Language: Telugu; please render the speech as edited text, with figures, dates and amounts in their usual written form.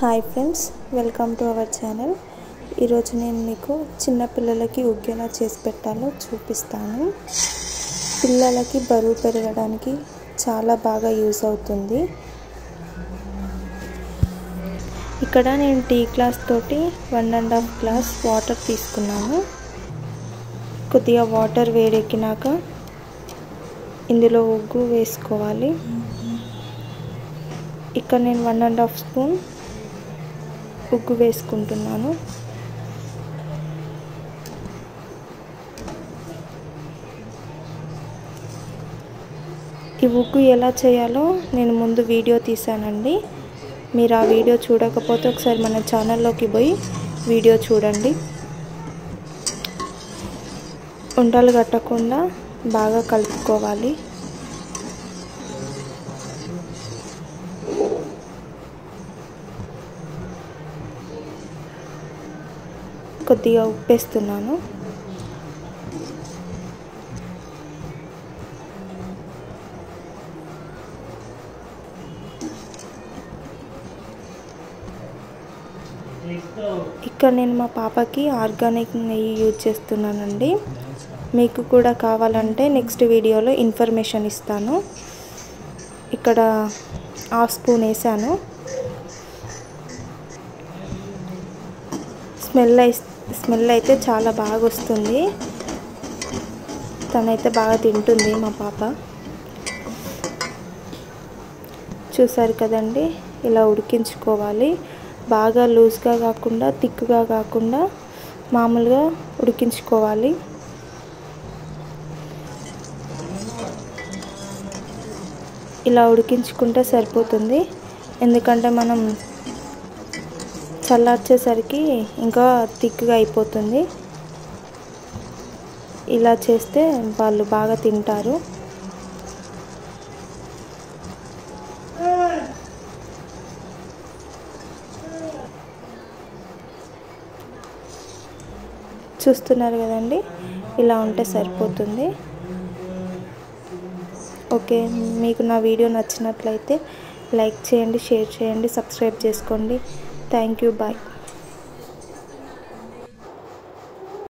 Hi friends, welcome to our channel. ఈరోజు నేను మీకు చిన్న పిల్లలకి ఉగ్గు ఎలా చేసి పెట్టాలో చూపిస్తాను. పిల్లలకి బరువు పెరగడానికి చాలా బాగా యూస్ అవుతుంది. ఇక్కడ నేను టీ గ్లాస్ తోటి 1.5 గ్లాస్ వాటర్ తీసుకున్నాను. కొద్దిగా వాటర్ వేడెక్కినాక ఇందులో ఉగ్గు వేసుకోవాలి. ఇక్కడ నేను 1.5 స్పూన్ ఉగ్గు వేసుకుంటున్నాను. ఈ ఉగ్గు ఎలా చేయాలో నేను ముందు వీడియో తీసానండి. మీరు ఆ వీడియో చూడకపోతే ఒకసారి మన ఛానల్లోకి పోయి వీడియో చూడండి. ఉండలు కట్టకుండా బాగా కలుపుకోవాలి. కొద్దిగా ఉప్పు వేస్తున్నాను. ఇక్కడ నేను మా పాపకి ఆర్గానిక్ నెయ్యి యూజ్ చేస్తున్నానండి. మీకు కూడా కావాలంటే నెక్స్ట్ వీడియోలో ఇన్ఫర్మేషన్ ఇస్తాను. ఇక్కడ 1/2 స్పూన్ వేసాను. స్మెల్ అయితే చాలా బాగా వస్తుంది. తనైతే బాగా తింటుంది మా పాప. చూసారు కదండి, ఇలా ఉడికించుకోవాలి. బాగా లూజ్గా కాకుండా థిక్గా కాకుండా మామూలుగా ఉడికించుకోవాలి. ఇలా ఉడికించుకుంటే సరిపోతుంది. ఎందుకంటే మనం చల్లార్చేసరికి ఇంకా థిక్గా అయిపోతుంది. ఇలా చేస్తే వాళ్ళు బాగా తింటారు. చూస్తున్నారు కదండి, ఇలా ఉంటే సరిపోతుంది. ఓకే, మీకు నా వీడియో నచ్చినట్లయితే లైక్ చేయండి, షేర్ చేయండి, సబ్స్క్రైబ్ చేసుకోండి. Thank you, bye.